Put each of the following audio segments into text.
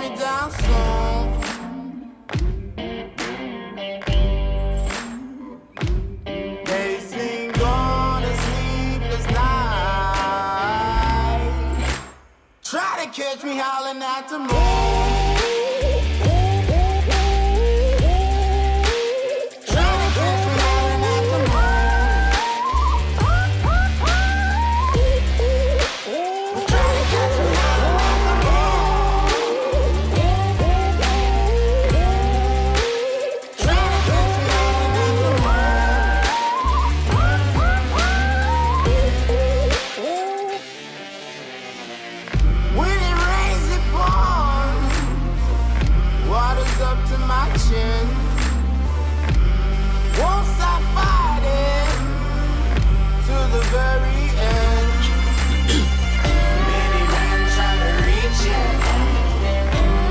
me down soon. They sing on a sleepless night. Try to catch me howling at the moon. Won't stop fighting to the very end. Many men try to reach it,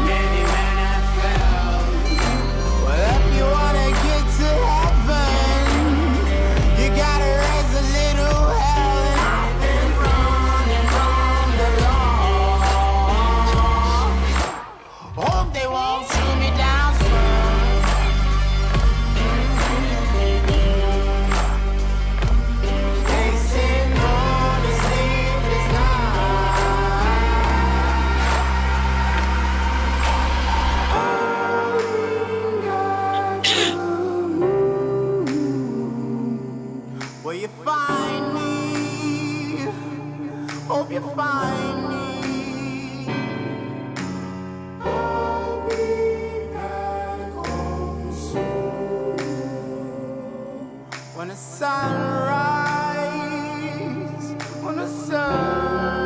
many men have failed. Well, if you wanna get to heaven, you gotta raise a little hell. And I've been running from the law. Hope they won't shoot me down. Will you find me? Hope you find me. I'll be back home soon. When the sunrise, when the sun.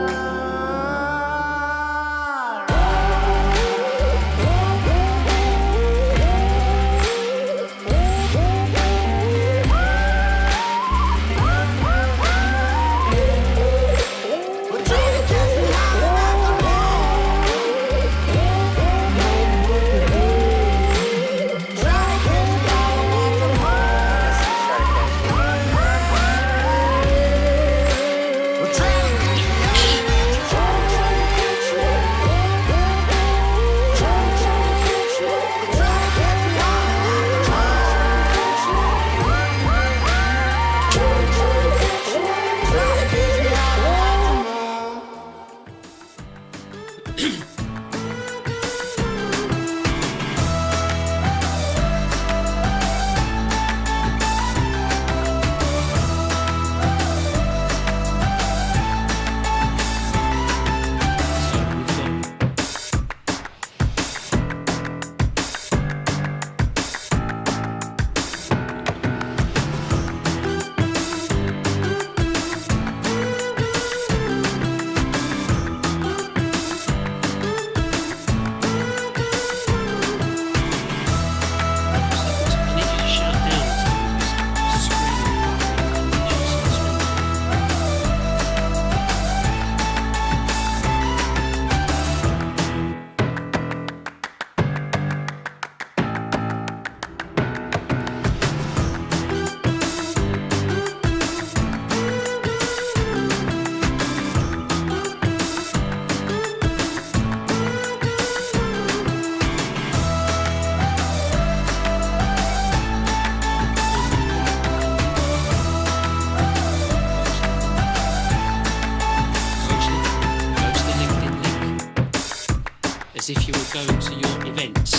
If you were going to your events.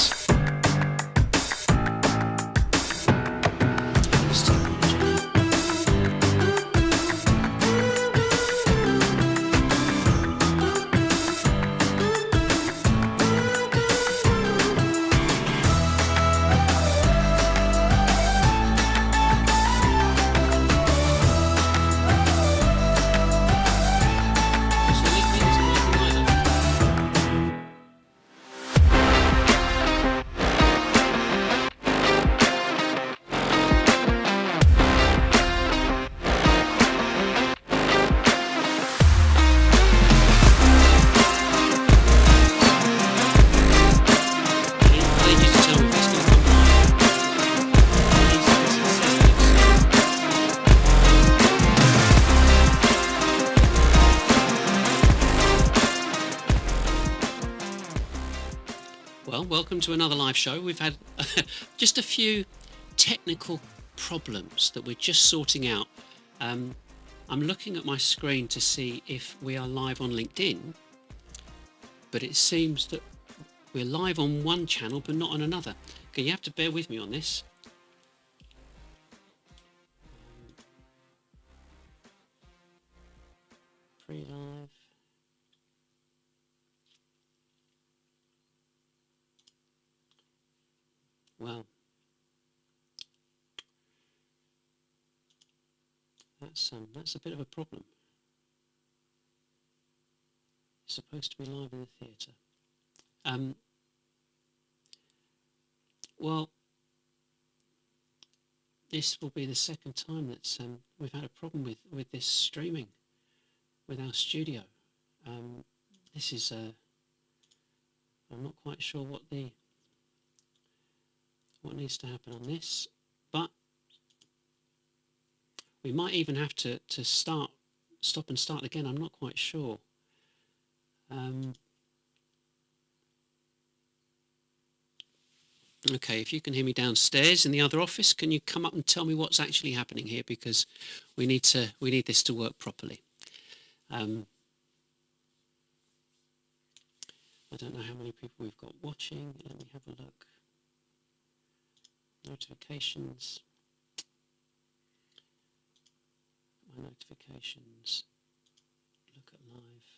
Well, welcome to another live show. We've had just a few technical problems that we're just sorting out. I'm looking at my screen to see if we are live on LinkedIn, but it seems that we're live on one channel but not on another. Okay, you have to bear with me on this. Pre-live. Well, that's a bit of a problem. It's supposed to be live in the theatre. Well, this will be the second time that we've had a problem with this streaming with our studio. This is I'm not quite sure what needs to happen on this, but we might even have to stop and start again. I'm not quite sure. Okay, if you can hear me downstairs in the other office, can you come up and tell me what's actually happening here, because we need this to work properly. I don't know how many people we've got watching. Let me have a look. Notifications. My notifications. Look at live.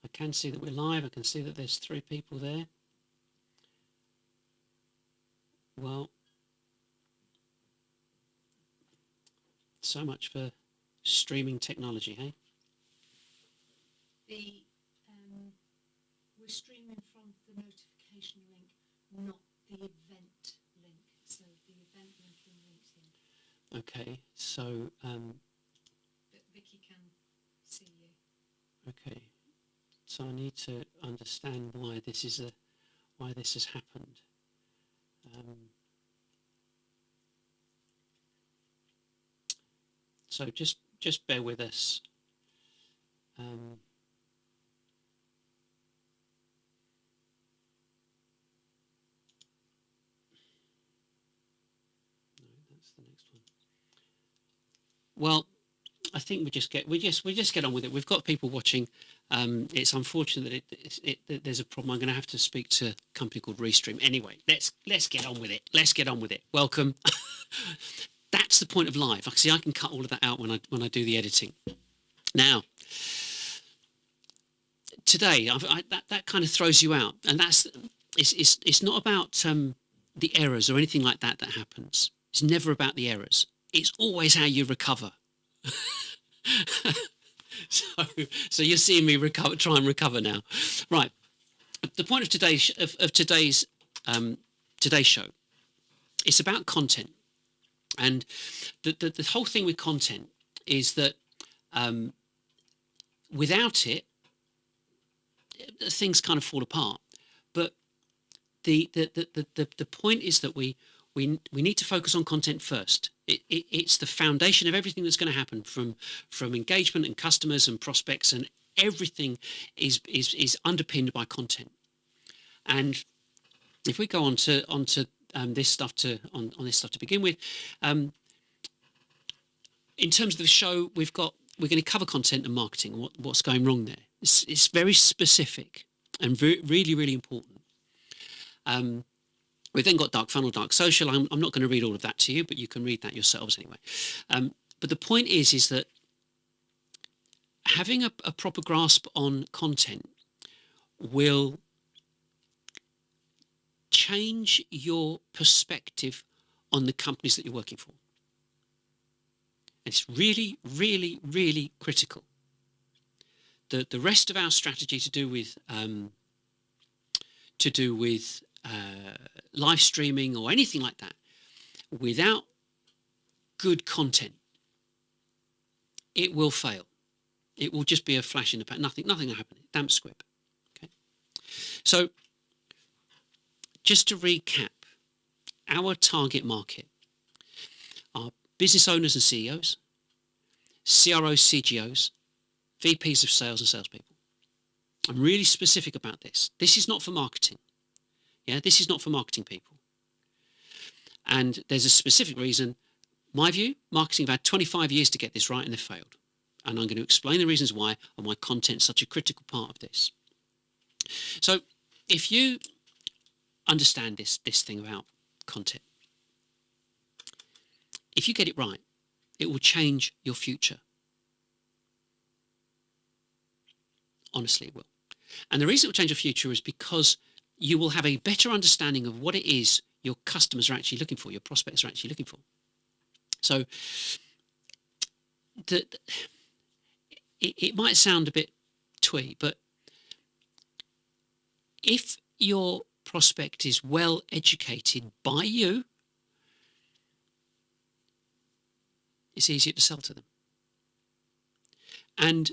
I can see that we're live. I can see that there's 3 people there. Well, so much for streaming technology, hey? We're streaming from the notification link, not the event link. So the event link in LinkedIn. Okay, so But Vicky can see you. okay, so I need to understand why this has happened. So just bear with us. No, that's the next one. Well, I think we just get on with it. We've got people watching. It's unfortunate that there's a problem. I'm going to have to speak to a company called Restream. Anyway, let's get on with it. Let's get on with it. Welcome. That's the point of live. See, I can cut all of that out when I do the editing. Now, today that kind of throws you out, and it's not about the errors or anything like that happens. It's never about the errors. It's always how you recover. So you're seeing me try and recover now, right? The point of today's show, it's about content, and the whole thing with content is that without it, things kind of fall apart. But the point is that we need to focus on content first. It's the foundation of everything that's going to happen, from engagement and customers and prospects, and everything is underpinned by content. And if we go on to this stuff to begin with, in terms of the show, we're going to cover content and marketing and what's going wrong there. It's very specific and really, really important. We've then got dark funnel, dark social. I'm not going to read all of that to you, but you can read that yourselves anyway. But the point is that having a proper grasp on content will change your perspective on the companies that you're working for. And it's really, really, really critical. The rest of our strategy to do with live streaming or anything like that, without good content, it will fail. It will just be a flash in the pan. Nothing will happen. Damp squib. Okay. So, just to recap, our target market are business owners and CEOs, CROs, CGOs, VPs of sales and salespeople. I'm really specific about this. This is not for marketing. Yeah, this is not for marketing people. And there's a specific reason. My view, marketing have had 25 years to get this right and they've failed. And I'm going to explain the reasons why and why content's such a critical part of this. So if you understand this thing about content, if you get it right, it will change your future. Honestly, it will. And the reason it will change your future is because you will have a better understanding of what it is your customers are actually looking for, your prospects are actually looking for. So it might sound a bit twee, but if your prospect is well educated by you, it's easier to sell to them. And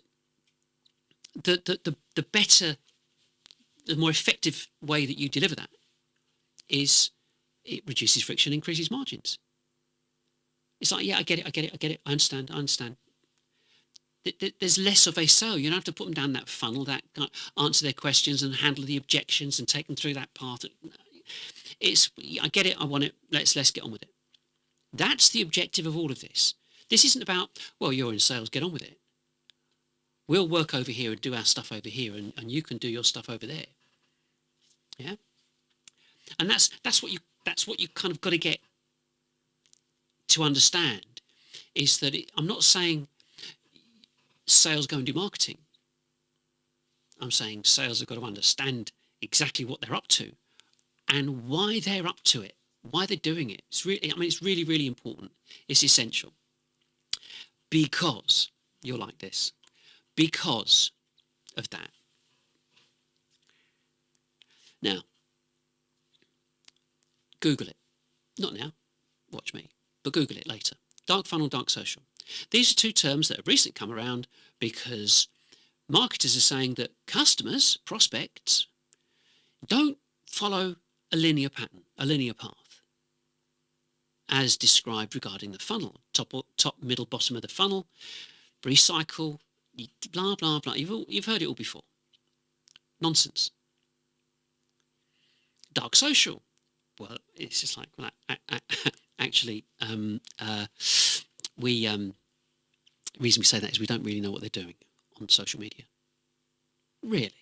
the better, the more effective way that you deliver that is it reduces friction, increases margins. It's like, yeah, I get it, I understand. There's less of a sale. You don't have to put them down that funnel, that answer their questions and handle the objections and take them through that path. I get it, I want it, let's get on with it. That's the objective of all of this. This isn't about, well, you're in sales, get on with it. We'll work over here and do our stuff over here, and you can do your stuff over there. Yeah, and that's what you kind of got to get to understand, is that I'm not saying sales go and do marketing. I'm saying sales have got to understand exactly what they're up to and why they're up to it, why they're doing it. It's really, really important. It's essential. Because you're like this. Because of that. Now, Google it. Not now, watch me, but Google it later. Dark funnel, dark social. These are two terms that have recently come around because marketers are saying that customers, prospects, don't follow a linear pattern, a linear path, as described regarding the funnel. Top, middle, bottom of the funnel, recycle, blah, blah, blah. You've heard it all before. Nonsense. Dark social. Well, it's just like, well, actually, the reason we say that is we don't really know what they're doing on social media. Really?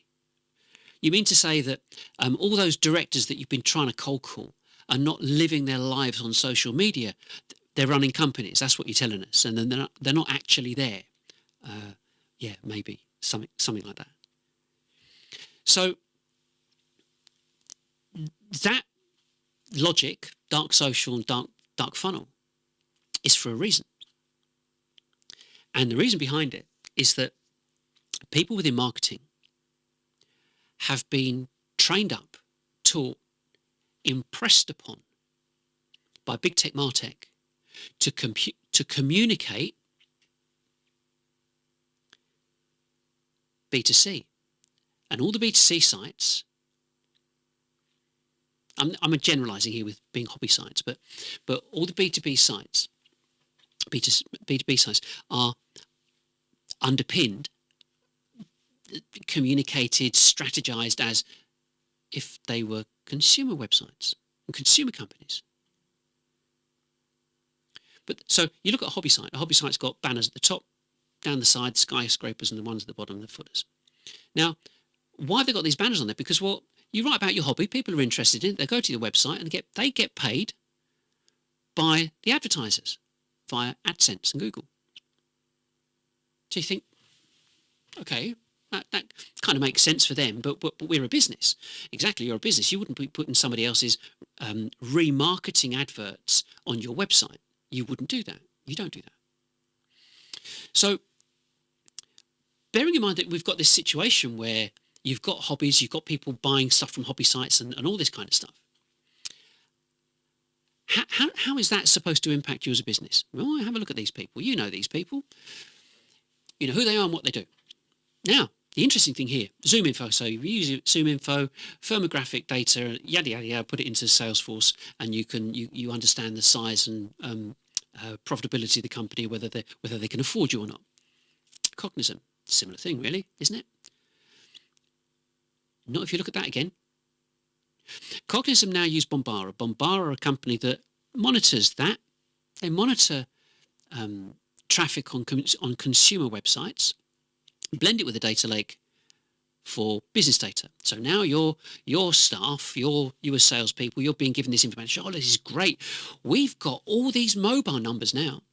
You mean to say that all those directors that you've been trying to cold call are not living their lives on social media? They're running companies. That's what you're telling us, and then they're not actually there. Yeah, maybe something like that. So that logic, dark social and dark funnel, is for a reason. And the reason behind it is that people within marketing have been trained up, taught, impressed upon by big tech, martech to communicate B2C. And all the B2C sites, I'm generalising here with being hobby sites, but all the B2B sites, B2B sites are underpinned, communicated, strategized as if they were consumer websites and consumer companies. But so you look at a hobby site's got banners at the top, down the side, skyscrapers, and the ones at the bottom, the footers. Now, why have they got these banners on there? Because, well, you write about your hobby, people are interested in it, they go to your website and they get paid by the advertisers via AdSense and Google. So you think, okay, that kind of makes sense for them, but we're a business. Exactly, you're a business. You wouldn't be putting somebody else's remarketing adverts on your website. You wouldn't do that. You don't do that. So, bearing in mind that we've got this situation where you've got hobbies, you've got people buying stuff from hobby sites and all this kind of stuff, how is that supposed to impact you as a business? Well, have a look at these people. You know these people. You know who they are and what they do. Now, the interesting thing here, Zoom Info. So you use Zoom Info, firmographic data, yada, yada, yada, put it into Salesforce, and you understand the size and profitability of the company, whether they can afford you or not. Cognizant, similar thing really, isn't it? Not if you look at that again. Cognizant now use Bombara. Bombara are a company that monitors that. They monitor traffic on consumer websites, blend it with a data lake for business data. So now your staff, you as salespeople, you're being given this information. Oh, this is great. We've got all these mobile numbers now.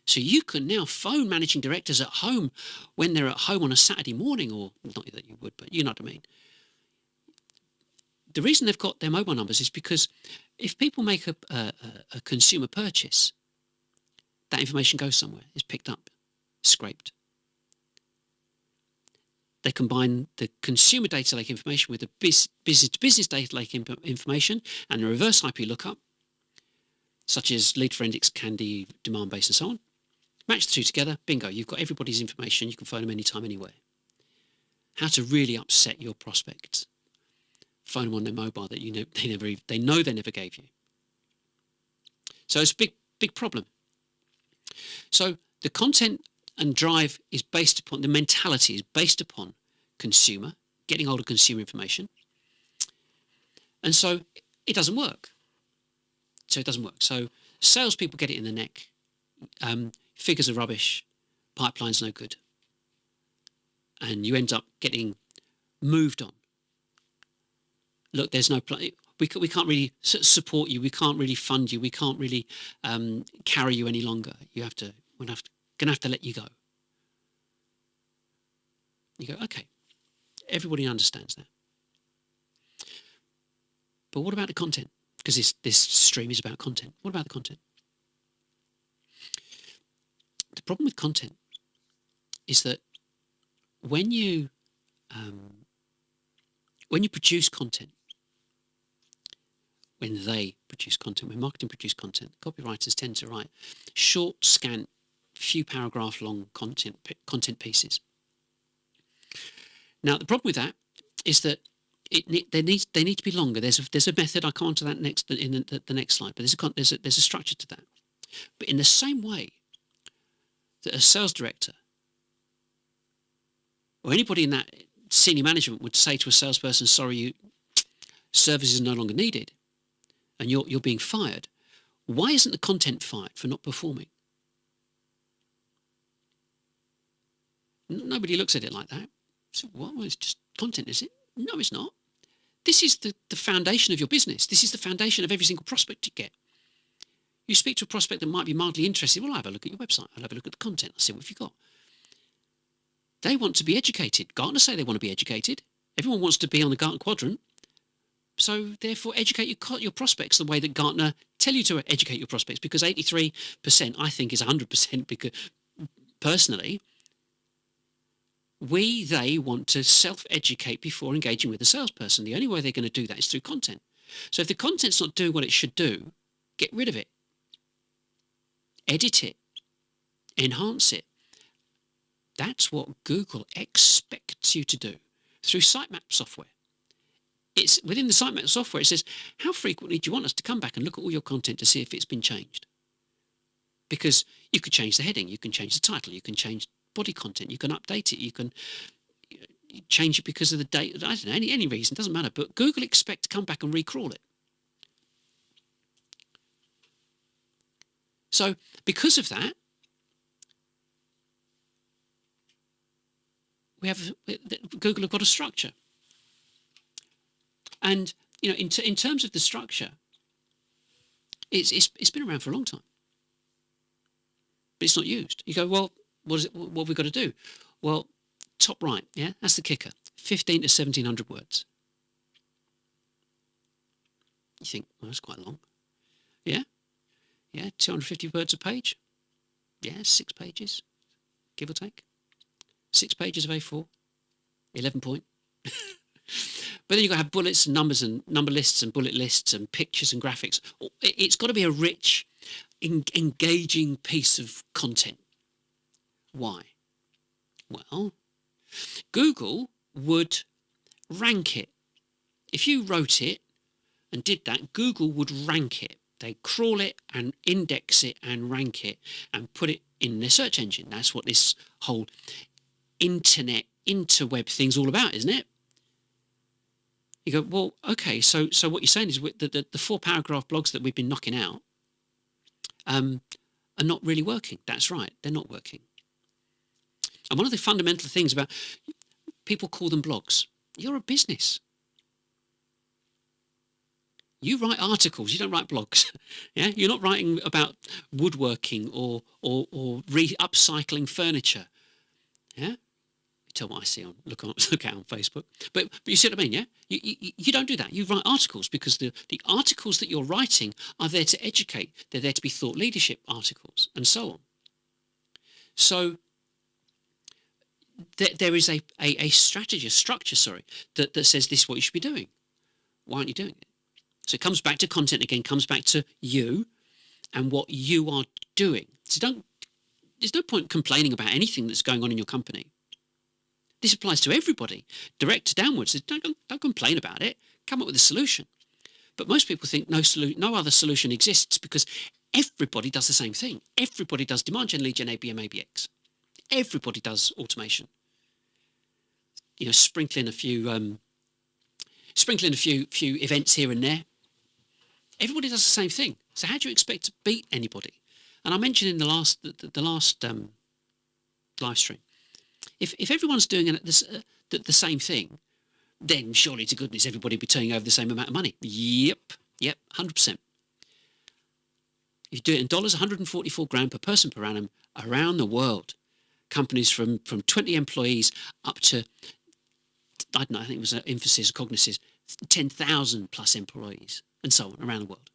So you can now phone managing directors at home when they're at home on a Saturday morning, or not that you would, but you know what I mean. The reason they've got their mobile numbers is because if people make a consumer purchase, that information goes somewhere. It's picked up, scraped. They combine the consumer data lake information with the business data lake information and the reverse IP lookup, such as lead forensics, Candy, demand base, and so on. Match the two together, bingo, you've got everybody's information. You can phone them anytime, anywhere. How to really upset your prospects. Phone them on their mobile that they know they never gave you. So it's a big problem. So the content and drive is based upon, the mentality is based upon consumer, getting hold of consumer information. And so it doesn't work. So salespeople get it in the neck. Figures are rubbish. Pipeline's no good. And you end up getting moved on. Look, there's no we can't really support you. We can't really fund you. We can't really carry you any longer. We're going to have to let you go. You go, okay. Everybody understands that. But what about the content? Because this stream is about content. What about the content? The problem with content is that when you produce content, when marketing produce content, copywriters tend to write short, scant, few paragraph long content pieces. Now the problem with that is that they need to be longer. There's a method. I'll come on to that next in the next slide. But there's a structure to that. But in the same way that a sales director or anybody in that senior management would say to a salesperson, "Sorry, service is no longer needed," and you're being fired. Why isn't the content fired for not performing? Nobody looks at it like that. So what? Well, it's just content, is it? No, it's not. This is the foundation of your business. This is the foundation of every single prospect you get. You speak to a prospect that might be mildly interested. Well, I'll have a look at your website. I'll have a look at the content. I'll see what you've got. They want to be educated. Gartner say they want to be educated. Everyone wants to be on the Gartner quadrant. So therefore, educate your prospects the way that Gartner tell you to educate your prospects, because 83%, I think, is 100%, because personally, they want to self-educate before engaging with a salesperson. The only way they're going to do that is through content. So if the content's not doing what it should do, get rid of it. Edit it. Enhance it. That's what Google expects you to do through sitemap software. It's within the sitemap software, it says, how frequently do you want us to come back and look at all your content to see if it's been changed? Because you could change the heading, you can change the title, you can change body content, you can update it, you can change it because of the date. I don't know, any reason, doesn't matter. But Google expect to come back and recrawl it. So because of that, Google have got a structure. And in terms of the structure, it's been around for a long time, but it's not used. You go, well, what have we got to do? Well, top right, yeah, that's the kicker. 15 to 1700 words. You think, well, that's quite long. Yeah, 250 words a page. Yeah, 6 pages, give or take. 6 pages of A4, 11 point. But then you've got to have bullets and numbers and number lists and bullet lists and pictures and graphics. It's got to be a rich, engaging piece of content. Why? Well, Google would rank it. If you wrote it and did that, Google would rank it. They crawl it and index it and rank it and put it in their search engine. That's what this whole interweb thing's all about, isn't it? You go, well, okay, so what you're saying is the 4-paragraph blogs that we've been knocking out are not really working. That's right, they're not working. And one of the fundamental things about people call them blogs. You're a business. You write articles. You don't write blogs. Yeah, you're not writing about woodworking or upcycling furniture. Yeah, tell what I see on look out on Facebook. But you see what I mean? Yeah, you don't do that. You write articles because the articles that you're writing are there to educate. They're there to be thought leadership articles and so on. So there is a strategy, a structure, that says this is what you should be doing. Why aren't you doing it? So it comes back to content again, comes back to you and what you are doing. So there's no point complaining about anything that's going on in your company. This applies to everybody, direct to downwards. Don't complain about it. Come up with a solution. But most people think no other solution exists because everybody does the same thing. Everybody does demand gen, lead gen, ABM, ABX. Everybody does automation. You know, sprinkling a few events here and there. Everybody does the same thing. So how do you expect to beat anybody? And I mentioned in the last live stream, if everyone's doing the same thing, then surely to goodness everybody would be turning over the same amount of money. Yep, 100%. If you do it in dollars, 144 grand per person per annum around the world. Companies from 20 employees up to, I don't know, I think it was Infosys, Cognisys, 10,000 plus employees and so on around the world.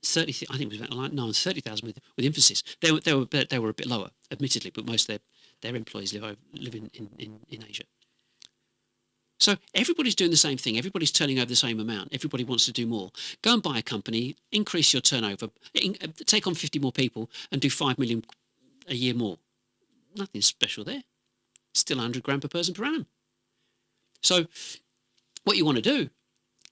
30, I think it was about 30,000 with Infosys. They were a bit lower, admittedly, but most of their employees live in Asia. So everybody's doing the same thing. Everybody's turning over the same amount. Everybody wants to do more. Go and buy a company, increase your turnover, take on 50 more people and do 5 million a year more. Nothing special there. Still 100 grand per person per annum. So what you want to do,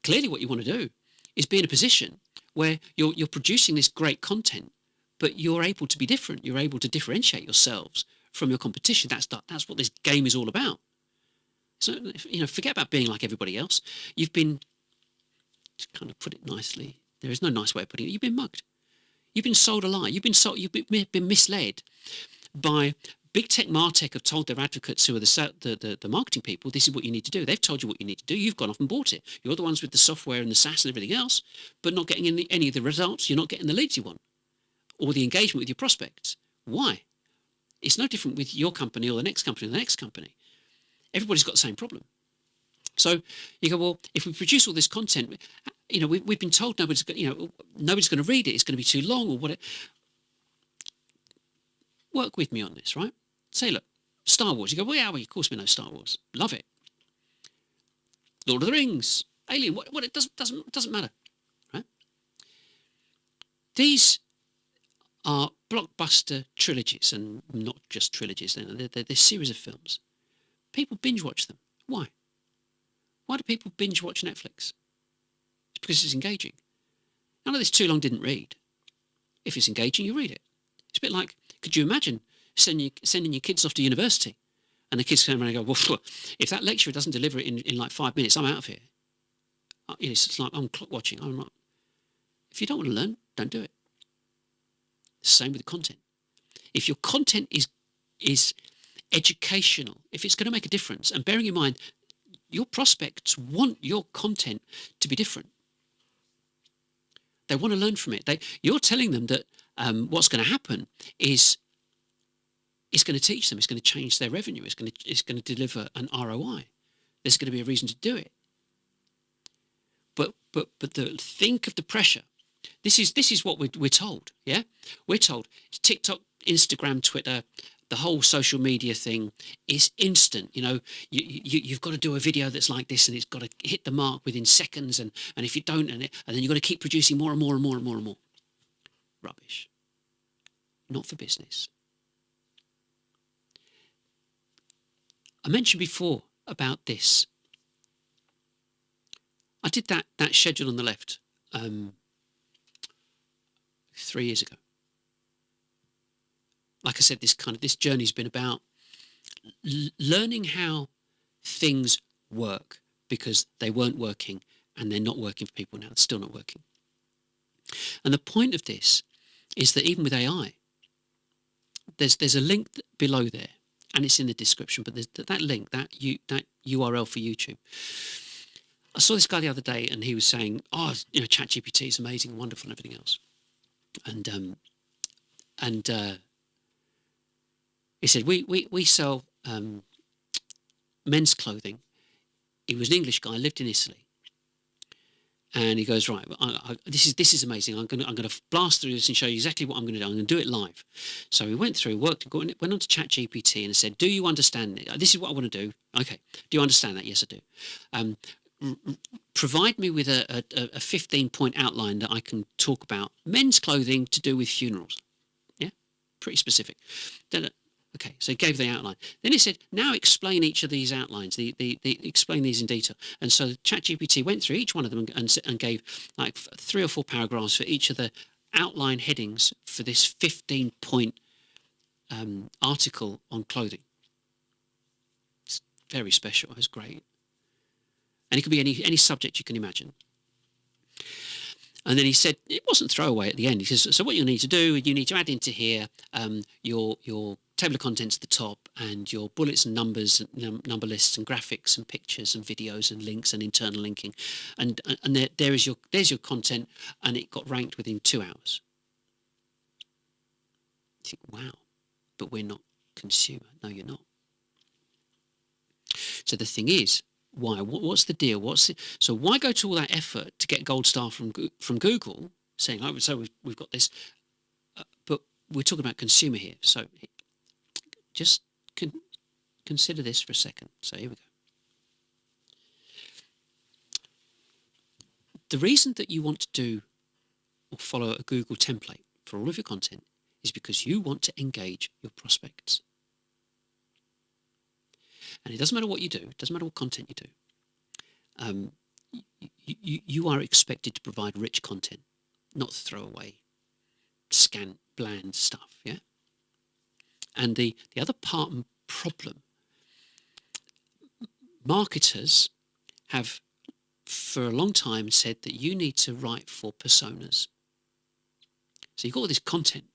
clearly what you want to do, is be in a position where you're producing this great content, but you're able to be different. You're able to differentiate yourselves from your competition. That's what this game is all about. So, you know, forget about being like everybody else. You've been, to kind of put it nicely, there is no nice way of putting it, you've been mugged. You've been sold a lie. You've been misled by Big Tech, Martech have told their advocates who are the marketing people, this is what you need to do. They've told you what you need to do. You've gone off and bought it. You're the ones with the software and the SaaS and everything else, but not getting any of the results. You're not getting the leads you want or the engagement with your prospects. Why? It's no different with your company or the next company or the next company. Everybody's got the same problem. So you go, well, if we produce all this content, you know, we've been told nobody's going to read it. It's going to be too long or whatever. Work with me on this, right? Say, look, Star Wars. You go, well, yeah, of course we know Star Wars. Love it. Lord of the Rings, Alien. What it doesn't matter, right? These are blockbuster trilogies, and not just trilogies. They're series of films. People binge watch them. Why? Why do people binge watch Netflix? It's because it's engaging. None of this too long didn't read. If it's engaging, you read it. It's a bit like, could you imagine sending your kids off to university and the kids come around and go, well, if that lecturer doesn't deliver it in like 5 minutes, I'm out of here. It's like I'm clock watching. I'm not. If you don't want to learn, don't do it. Same with the content. If your content is educational, if it's going to make a difference, and bearing in mind, your prospects want your content to be different. They want to learn from it. You're telling them that what's going to happen is it's going to teach them. It's going to change their revenue. It's going to deliver an ROI. There's going to be a reason to do it. But think of the pressure. This is what we're told. Yeah, we're told TikTok, Instagram, Twitter, the whole social media thing is instant. You know, you've got to do a video that's like this, and it's got to hit the mark within seconds. And if you don't, and then you've got to keep producing more and more and more and more and more. Rubbish. Not for business. I mentioned before about this. I did that schedule on the left 3 years ago. Like I said, this journey's been about learning how things work because they weren't working, and they're not working for people now. It's still not working. And the point of this is that even with AI, there's a link below there, and it's in the description, but there's that link, that URL for YouTube. I saw this guy the other day, and he was saying, ChatGPT is amazing and wonderful and everything else. And he said, we sell men's clothing. He was an English guy, lived in Italy. And he goes, right, this is amazing. I'm gonna blast through this and show you exactly what I'm going to do. I'm going to do it live. So he went through, went on to ChatGPT and said, do you understand it? This is what I want to do. Okay. Do you understand that? Yes, I do. Provide me with a 15-point outline that I can talk about men's clothing to do with funerals. Yeah, pretty specific. Okay, so he gave the outline. Then he said, now explain each of these outlines, explain these in detail. And so ChatGPT went through each one of them and gave like 3 or 4 paragraphs for each of the outline headings for this 15-point article on clothing. It's very special. It's great. And it could be any subject you can imagine. And then he said, it wasn't throwaway at the end. He says, so what you need to do, you need to add into here your table of contents at the top, and your bullets and numbers, number lists and graphics and pictures and videos and links and internal linking. And there's your content, and it got ranked within 2 hours. You think, wow, but we're not consumer. No, you're not. So the thing is, why? What's the deal? So why go to all that effort to get gold star from Google, saying, oh, so we've got this, but we're talking about consumer here. So just consider this for a second. So here we go. The reason that you want to do or follow a Google template for all of your content is because you want to engage your prospects. And it doesn't matter what you do, it doesn't matter what content you do. You are expected to provide rich content, not throwaway, scant, bland stuff, yeah? And the other part and problem, marketers have for a long time said that you need to write for personas. So you've got all this content.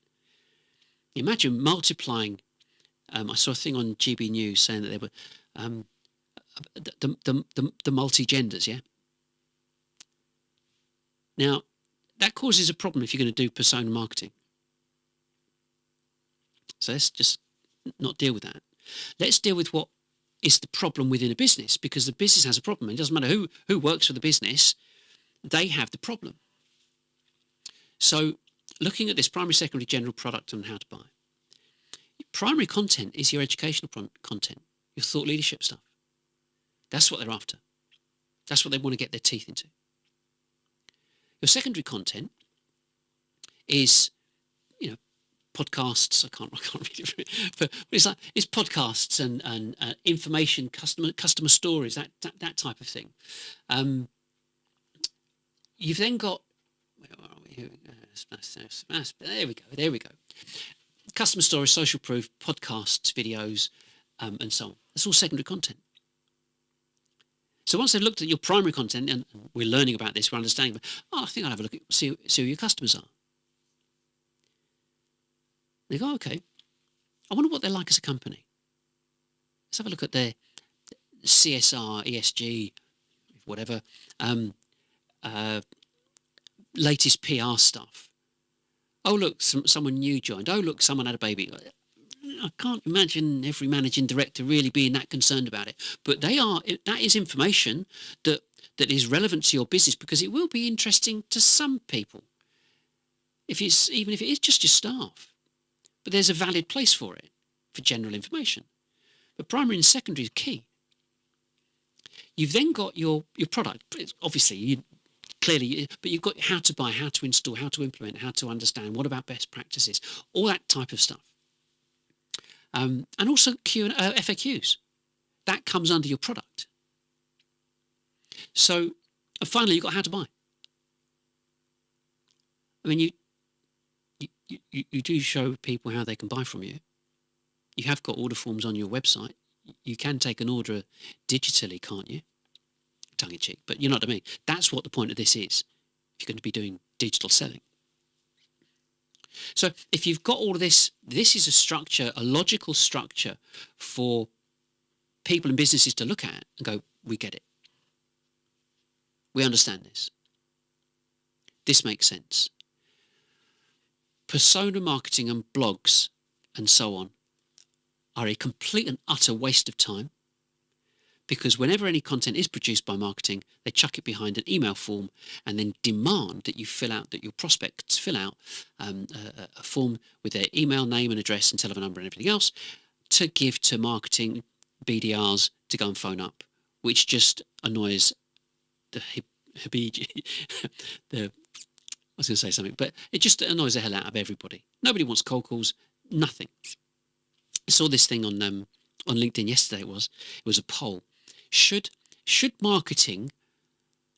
Imagine multiplying. I saw a thing on GB News saying that there were the multi-genders, yeah? Now, that causes a problem if you're going to do persona marketing. So let's just not deal with that. Let's deal with what is the problem within a business, because the business has a problem. It doesn't matter who works for the business, they have the problem. So looking at this primary, secondary, general product and how to buy. Primary content is your educational content, your thought leadership stuff. That's what they're after. That's what they want to get their teeth into. Your secondary content is, podcasts. I can't read it, but it's podcasts and information, customer stories, that type of thing. You've then got, where are we? There we go. Customer stories, social proof, podcasts, videos, and so on. That's all secondary content. So once they've looked at your primary content, and we're learning about this, we're understanding, I think I'll have a look at see who your customers are. They go, okay, I wonder what they're like as a company. Let's have a look at their CSR, ESG, whatever, latest PR stuff. Oh, look, someone new joined. Oh, look, someone had a baby. I can't imagine every managing director really being that concerned about it. But that is information that is relevant to your business, because it will be interesting to some people, even if it is just your staff. But there's a valid place for it, for general information. But primary and secondary is key. You've then got your product. Obviously, clearly, but you've got how to buy, how to install, how to implement, how to understand, what about best practices, all that type of stuff. And also FAQs. That comes under your product. So, and finally, you've got how to buy. I mean, you do show people how they can buy from you. You have got order forms on your website. You can take an order digitally, can't you? tongue-in-cheek, but you know what I mean. That's what the point of this is, if you're going to be doing digital selling. So if you've got all of this, this is a structure, a logical structure for people and businesses to look at and go, we get it. We understand this. This makes sense. Persona marketing and blogs and so on are a complete and utter waste of time, because whenever any content is produced by marketing, they chuck it behind an email form and then demand that you fill out, that your prospects fill out a form with their email, name and address and telephone number and everything else to give to marketing BDRs to go and phone up, which just annoys the I was going to say something, but it just annoys the hell out of everybody. Nobody wants cold calls, nothing. I saw this thing on LinkedIn yesterday. It was a poll. Should marketing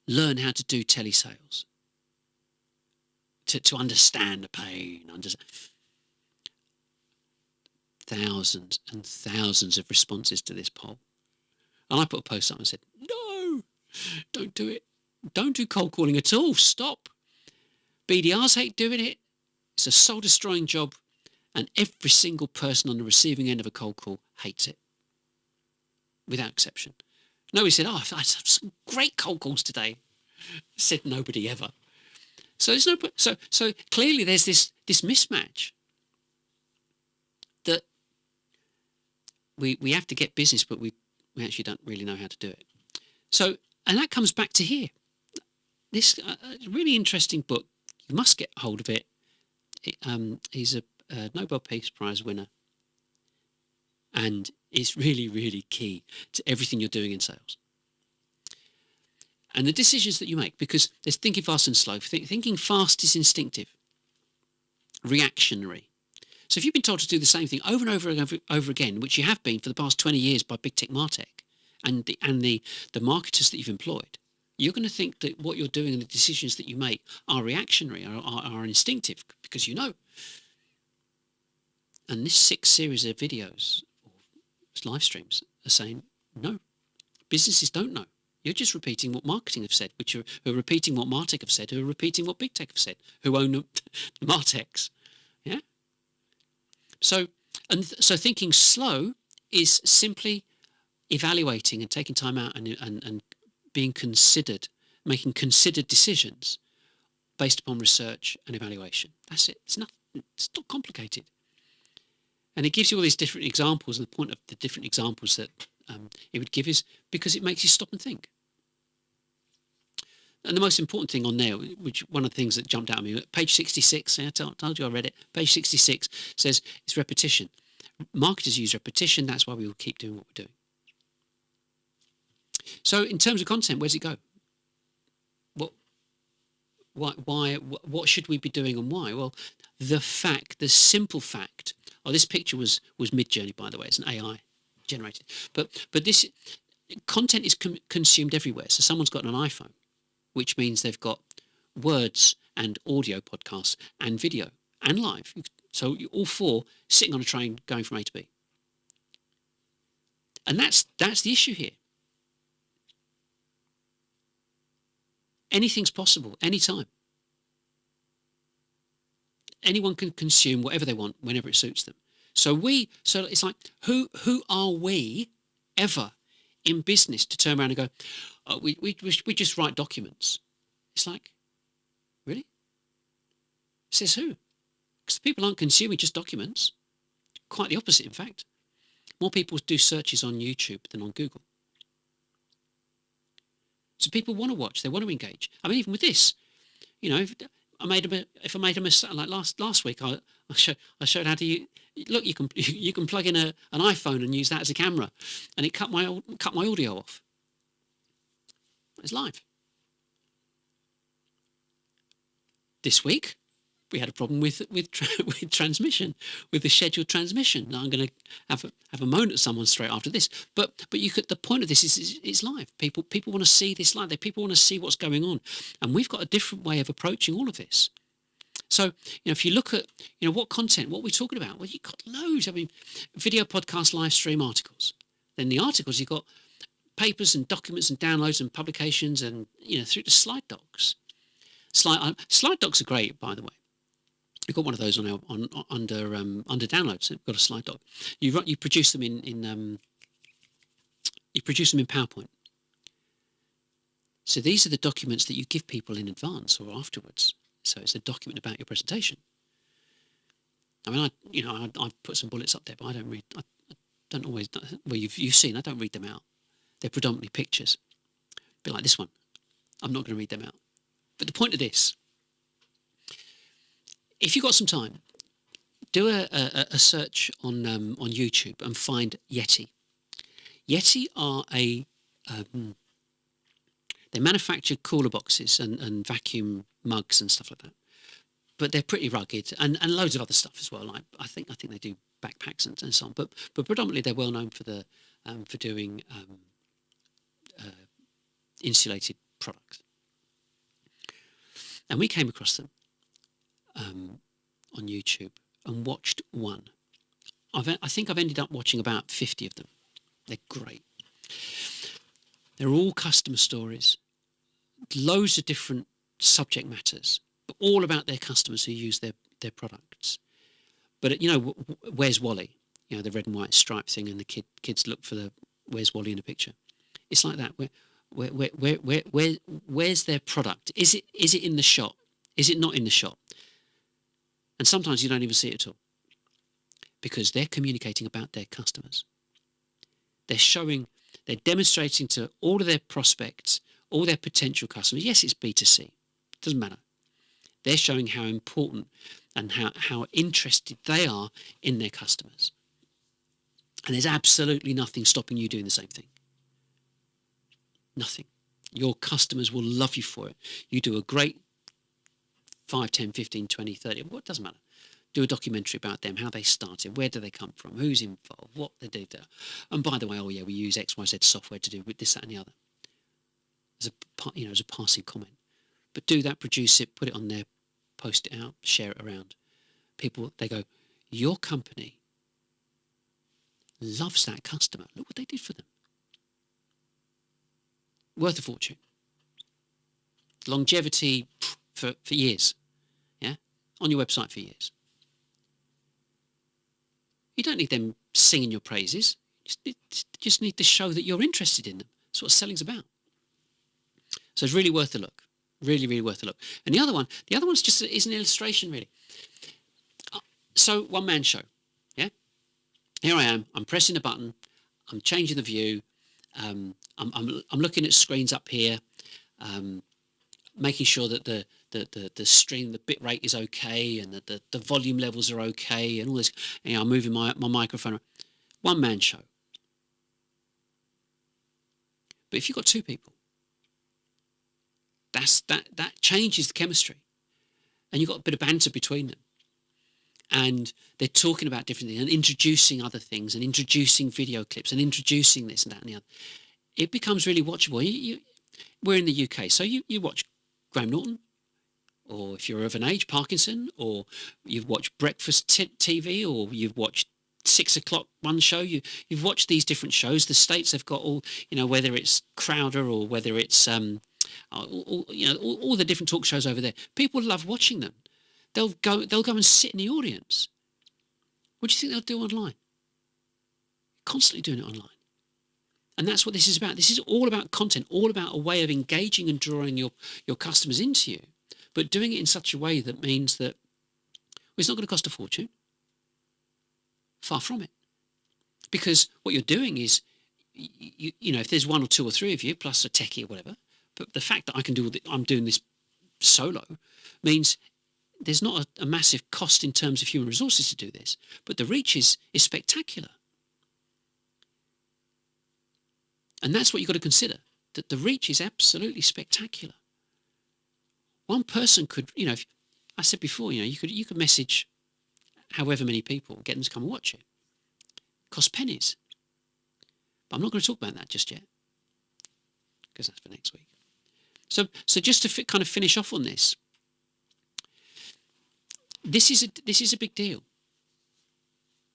learn how to do telesales? To understand the pain, thousands and thousands of responses to this poll. And I put a post up and said, no, don't do it. Don't do cold calling at all. Stop. BDRs hate doing it. It's a soul-destroying job. And every single person on the receiving end of a cold call hates it, without exception. Nobody said, I've had some great cold calls today. Said nobody ever. So there's so clearly there's this mismatch that we have to get business, but we actually don't really know how to do it. So, and that comes back to here. This really interesting book. You must get hold of it. He's a Nobel Peace Prize winner, and it's really, really key to everything you're doing in sales. And the decisions that you make, because there's thinking fast and slow. Thinking fast is instinctive, reactionary. So if you've been told to do the same thing over and over and over again, which you have been for the past 20 years by big tech martech and the marketers that you've employed, you're going to think that what you're doing and the decisions that you make are reactionary, are instinctive, because you know. And this 6 series of videos, or live streams, are saying, no, businesses don't know. You're just repeating what marketing have said, who are repeating what martech have said, who are repeating what big tech have said, who own the martechs. Yeah? So thinking slow is simply evaluating and taking time out and being considered, making considered decisions based upon research and evaluation. That's it. It's not complicated. And it gives you all these different examples, and the point of the different examples that it would give is because it makes you stop and think. And the most important thing on there, which one of the things that jumped out at me, page 66, I told you I read it, page 66 says it's repetition. Marketers use repetition, that's why we will keep doing what we're doing. So in terms of content, where's it go? What should we be doing and why? Well, the simple fact, this picture was Mid-Journey, by the way, it's an AI generated, but this content is consumed everywhere. So someone's got an iPhone, which means they've got words and audio podcasts and video and live. So all 4 sitting on a train going from A to B. And that's the issue here. Anything's possible, anytime. Anyone can consume whatever they want whenever it suits them. So it's like, who are we ever in business to turn around and go, oh, we just write documents? It's like, really? Says who? Because people aren't consuming just documents. Quite the opposite, in fact. More people do searches on YouTube than on Google. So people want to watch, they want to engage. I mean, even with this, if I made a mistake, like last week, I showed how to look. You can plug in an iPhone and use that as a camera, and it cut my audio off. It's live. This week, we had a problem with transmission, with the scheduled transmission. Now I'm going to have a moan at someone straight after this. But the point of this is it's live. People want to see this live. People want to see what's going on, and we've got a different way of approaching all of this. So if you look at what content, what we're talking about, well, you've got loads. I mean, video, podcast, live stream, articles. Then the articles, you've got papers and documents and downloads and publications and, through to slide docs. Slide docs are great, by the way. We've got one of those on under downloads. We've got a slide doc. You produce them in PowerPoint. So these are the documents that you give people in advance or afterwards. So it's a document about your presentation. I mean, I put some bullets up there, but I don't read. I don't always. Well, you've seen. I don't read them out. They're predominantly pictures. A bit like this one. I'm not going to read them out. But the point of this, if you've got some time, do a search on YouTube and find Yeti. Yeti are they manufacture cooler boxes and vacuum mugs and stuff like that. But they're pretty rugged and loads of other stuff as well. Like I think they do backpacks and so on. But predominantly they're well known for doing insulated products. And we came across them on YouTube and watched one. I think I've ended up watching about 50 of them. They're great. They're all customer stories, loads of different subject matters, but all about their customers who use their products. But where's Wally? The red and white stripe thing, and the kids look for the where's Wally in a picture. It's like that. Where's their product? Is it in the shop? Is it not in the shop? And sometimes you don't even see it at all, because they're communicating about their customers. They're demonstrating to all of their prospects, all their potential customers. Yes, it's B2C. Doesn't matter. They're showing how important and how interested they are in their customers. And there's absolutely nothing stopping you doing the same thing. Nothing. Your customers will love you for it. You do a great 5, 10, 15, 20, 30, what doesn't matter. Do a documentary about them, how they started, where do they come from, who's involved, what they do there. And by the way, we use XYZ software to do with this, that and the other. As a passing comment. But do that, produce it, put it on there, post it out, share it around. People, they go, your company loves that customer. Look what they did for them. Worth a fortune. Longevity for years. Yeah? On your website for years. You don't need them singing your praises. You just need to show that you're interested in them. That's what selling's about. So it's really worth a look. Really, really worth a look. And the other one's just is an illustration, really. So one-man show. Yeah? Here I am. I'm pressing a button. I'm changing the view. I'm looking at screens up here, making sure that the stream, the bit rate is okay, and that the volume levels are okay, and all this. I'm moving my microphone. One-man show. But if you've got two people, that changes the chemistry, and you've got a bit of banter between them, and they're talking about different things and introducing other things and introducing video clips and introducing this and that and the other. It becomes really watchable. We're in the UK, so you watch Graham Norton, or if you're of an age, Parkinson, or you've watched breakfast TV, or you've watched 6 o'clock one show. You've watched these different shows. The States have got all, whether it's Crowder or whether it's all the different talk shows over there. People love watching them. They'll go and sit in the audience. What do you think they'll do online? Constantly doing it online. And that's what this is about. This is all about content, all about a way of engaging and drawing your customers into you, but doing it in such a way that means that it's not going to cost a fortune. Far from it. Because what you're doing is, if there's 1 or 2 or 3 of you, plus a techie or whatever, but the fact that I'm doing this solo means there's not a massive cost in terms of human resources to do this, but the reach is spectacular. And that's what you've got to consider, that the reach is absolutely spectacular. One person could, if, I said before, you could message however many people, get them to come and watch it. Cost pennies. But I'm not going to talk about that just yet, because that's for next week. So just to kind of finish off on this, this is a big deal,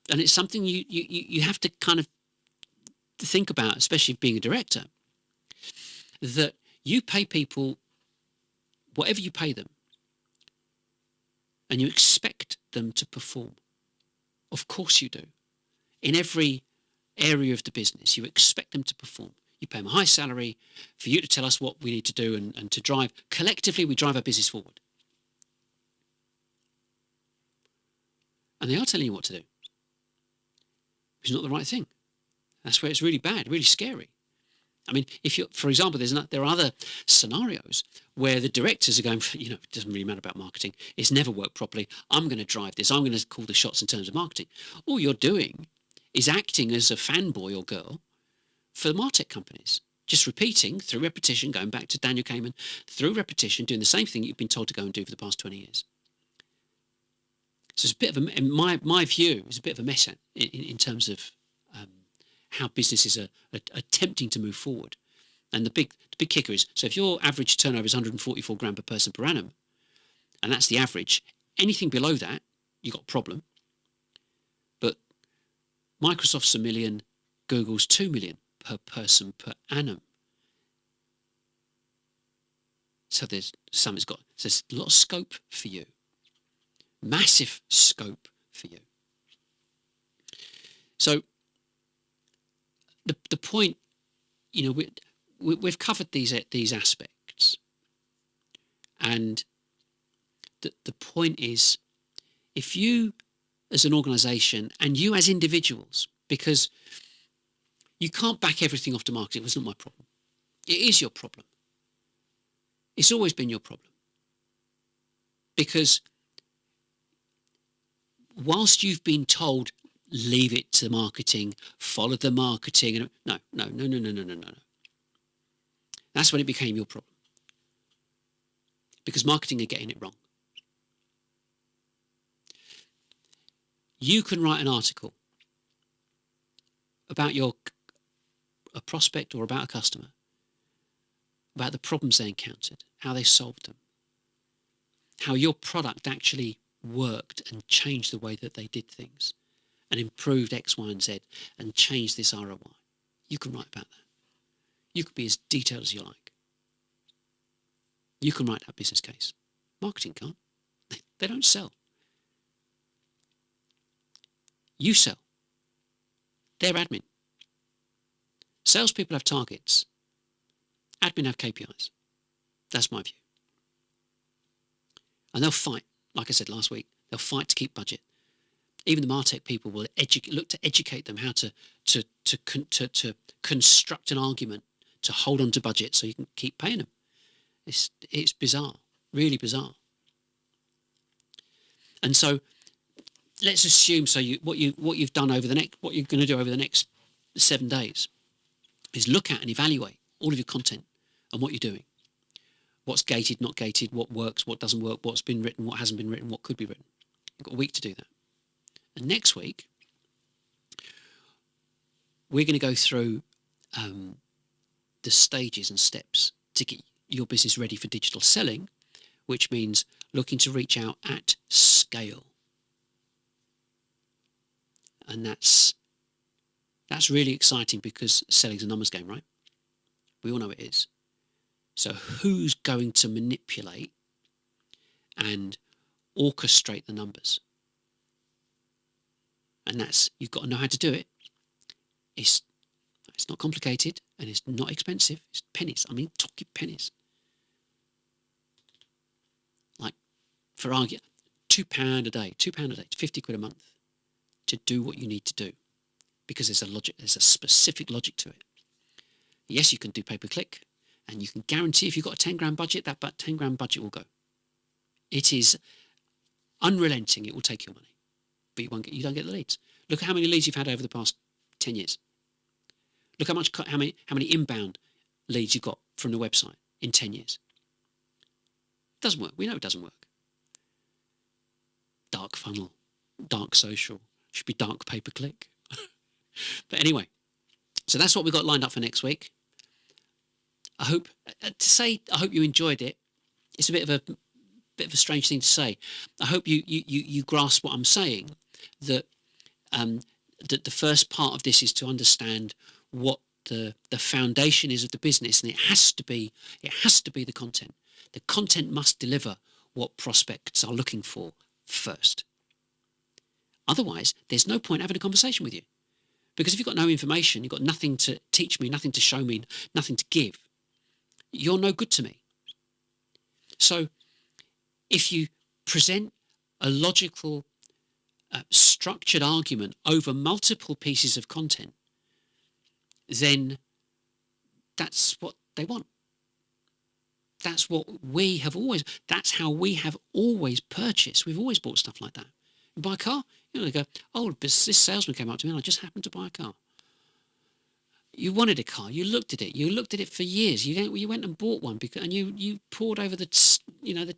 and it's something you have to kind of think about, especially being a director. that you pay people whatever you pay them, and you expect them to perform. Of course you do. In every area of the business, you expect them to perform. You pay them a high salary for you to tell us what we need to do and to drive. Collectively, we drive our business forward. And they are telling you what to do. It's not the right thing. That's where it's really bad, really scary. I mean, if you, for example, there are other scenarios where the directors are going, it doesn't really matter about marketing. It's never worked properly. I'm going to drive this. I'm going to call the shots in terms of marketing. All you're doing is acting as a fanboy or girl for the MarTech companies, just repeating through repetition, going back to Daniel Kahneman, through repetition, doing the same thing you've been told to go and do for the past 20 years. So it's a bit of in my view, it's a bit of a mess in terms of how businesses are attempting to move forward. And the big kicker is, so if your average turnover is 144 grand per person per annum, and that's the average, anything below that, you've got a problem. But Microsoft's $1 million, Google's $2 million per person per annum. So there's a lot of scope for you. Massive scope for you. So the point, we've covered these aspects, and the point is, if you as an organisation and you as individuals, because you can't back everything off to marketing. It was not my problem. It is your problem. It's always been your problem, because whilst you've been told, leave it to marketing, follow the marketing, and no. That's when it became your problem, because marketing are getting it wrong. You can write an article about a prospect or about a customer, about the problems they encountered, how they solved them, how your product actually worked and changed the way that they did things and improved X, Y, and Z and changed this ROI. You can write about that. You can be as detailed as you like. You can write that business case. Marketing can't. They don't sell. You sell. They're admin. Salespeople have targets. Admin have KPIs. That's my view. And they'll fight. Like I said last week, they'll fight to keep budget. Even the MarTech people will look to educate them how to construct an argument to hold on to budget so you can keep paying them. It's bizarre, really bizarre. And so let's assume what you've done what you're going to do over the next 7 days is look at and evaluate all of your content and what you're doing. What's gated, not gated, what works, what doesn't work, what's been written, what hasn't been written, what could be written. You've got a week to do that. And next week, we're going to go through the stages and steps to get your business ready for digital selling, which means looking to reach out at scale. And that's really exciting, because selling's a numbers game, right? We all know it is. So who's going to manipulate and orchestrate the numbers? And you've got to know how to do it. It's not complicated, and it's not expensive. It's pennies. I mean, talking pennies. Like, for argument, £2 a day, £50 a month to do what you need to do, because there's a specific logic to it. Yes, you can do pay-per-click, and you can guarantee if you've got a 10 grand budget, that 10 grand budget will go. It is unrelenting. It will take your money, but you don't get the leads. Look at how many leads you've had over the past 10 years. Look how many inbound leads you've got from the website in 10 years. It doesn't work. We know it doesn't work. Dark funnel, dark social, should be dark pay-per-click. But anyway, so that's what we've got lined up for next week. I hope you enjoyed it. It's a bit of a strange thing to say. I hope you grasp what I'm saying, that the first part of this is to understand what the foundation is of the business, and it has to be the content. The content must deliver what prospects are looking for first. Otherwise, there's no point having a conversation with you. Because if you've got no information, you've got nothing to teach me, nothing to show me, nothing to give, you're no good to me. So if you present a logical, structured argument over multiple pieces of content, then that's what they want. That's how we have always purchased. We've always bought stuff like that. You buy a car, they go, oh, this salesman came up to me and I just happened to buy a car. You wanted a car, you looked at it for years. You went and bought one and you pored over the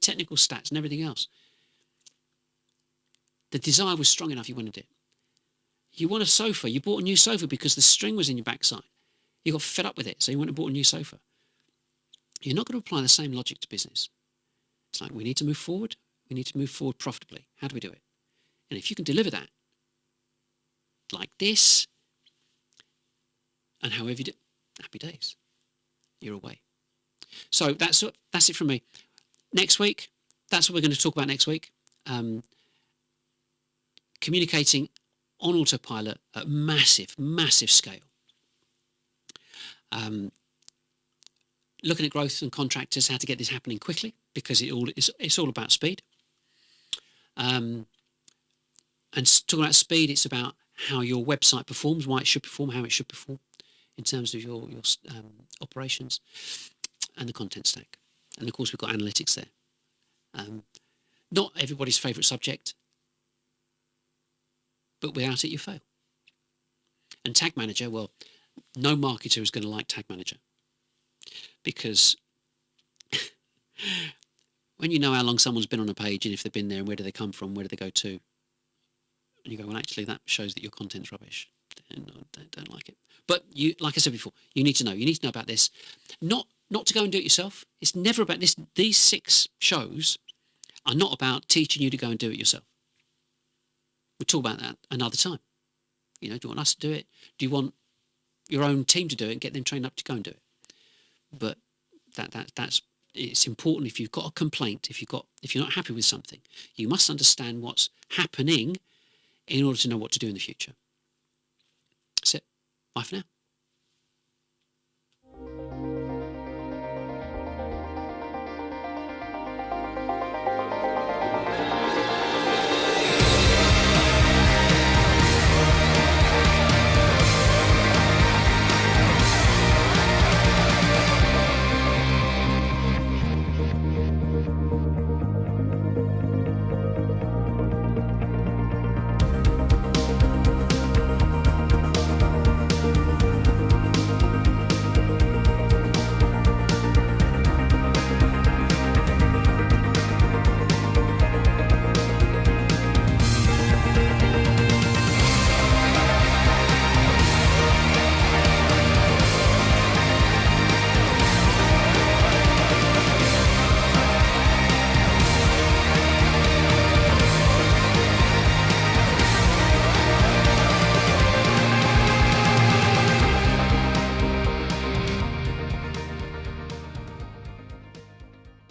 technical stats and everything else. The desire was strong enough, you wanted it. You want a sofa, you bought a new sofa because the string was in your backside. You got fed up with it, so you went and bought a new sofa. You're not going to apply the same logic to business. It's like, we need to move forward. We need to move forward profitably. How do we do it? And if you can deliver that, like this, and however you do, happy days. You're away. So that's it from me. Next week, that's what we're going to talk about next week. Communicating on autopilot at massive scale. Looking at growth and contractors, how to get this happening quickly, because it's all about speed. And talking about speed, it's about how your website performs, why it should perform, how it should perform in terms of your operations and the content stack. And of course, we've got analytics there. Not everybody's favourite subject, but without it, you fail. And Tag Manager, well, no marketer is going to like Tag Manager, because when you know how long someone's been on a page and if they've been there and where do they come from, where do they go to, and you go, well, actually, that shows that your content's rubbish. I don't like it. But you, like I said before, you need to know. You need to know about this. Not to go and do it yourself. It's never about this. These 6 shows are not about teaching you to go and do it yourself. We'll talk about that another time. Do you want us to do it? Do you want your own team to do it and get them trained up to go and do it? But that's it's important. If you've got a complaint, if you're not happy with something, you must understand what's happening in order to know what to do in the future. That's it. Bye for now.